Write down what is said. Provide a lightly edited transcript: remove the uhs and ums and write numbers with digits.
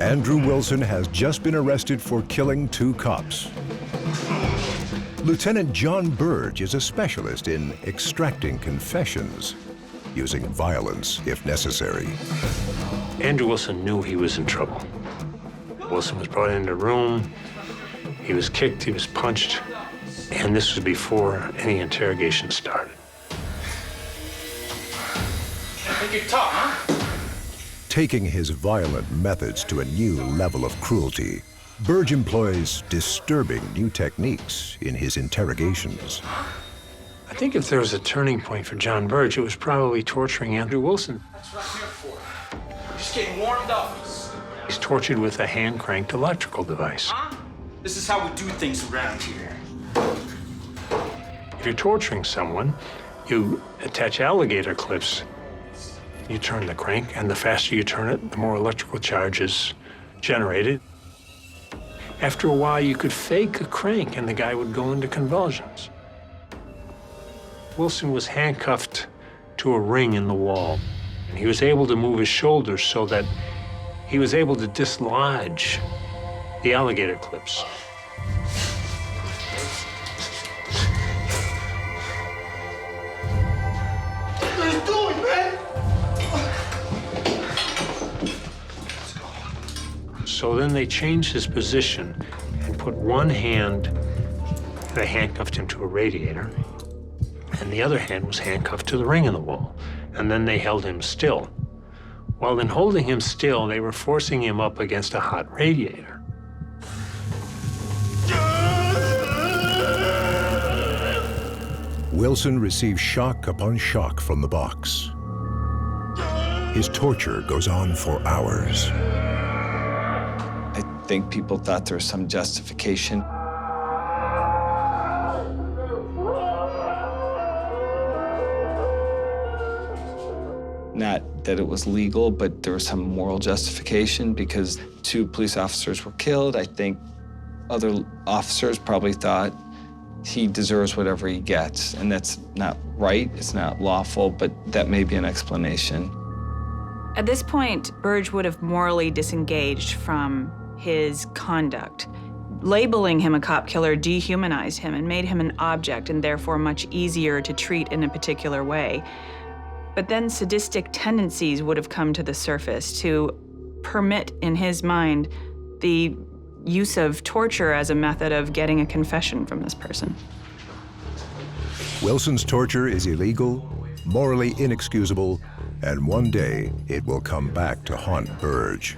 Andrew Wilson has just been arrested for killing 2 cops. Lieutenant John Burge is a specialist in extracting confessions, using violence if necessary. Andrew Wilson knew he was in trouble. Wilson was brought into the room, he was kicked, he was punched, and this was before any interrogation started. I think you're tough, huh? Taking his violent methods to a new level of cruelty, Burge employs disturbing new techniques in his interrogations. I think if there was a turning point for John Burge, it was probably torturing Andrew Wilson. That's what I'm here for. You're just getting warmed up. He's tortured with a hand-cranked electrical device. Huh? This is how we do things around here. If you're torturing someone, you attach alligator clips. You turn the crank, and the faster you turn it, the more electrical charge is generated. After a while, you could fake a crank, and the guy would go into convulsions. Wilson was handcuffed to a ring in the wall, and he was able to move his shoulders so that he was able to dislodge the alligator clips. What are you doing, man? So then they changed his position and put one hand, they handcuffed him to a radiator, and the other hand was handcuffed to the ring in the wall. And then they held him still. While in holding him still, they were forcing him up against a hot radiator. Wilson receives shock upon shock from the box. His torture goes on for hours. I think people thought there was some justification. Not that it was legal, but there was some moral justification because 2 police officers were killed. I think other officers probably thought he deserves whatever he gets, and that's not right, it's not lawful, but that may be an explanation. At this point, Burge would have morally disengaged from his conduct. Labeling him a cop killer dehumanized him and made him an object and therefore much easier to treat in a particular way. But then sadistic tendencies would have come to the surface to permit, in his mind, the use of torture as a method of getting a confession from this person. Wilson's torture is illegal, morally inexcusable, and one day it will come back to haunt Burge.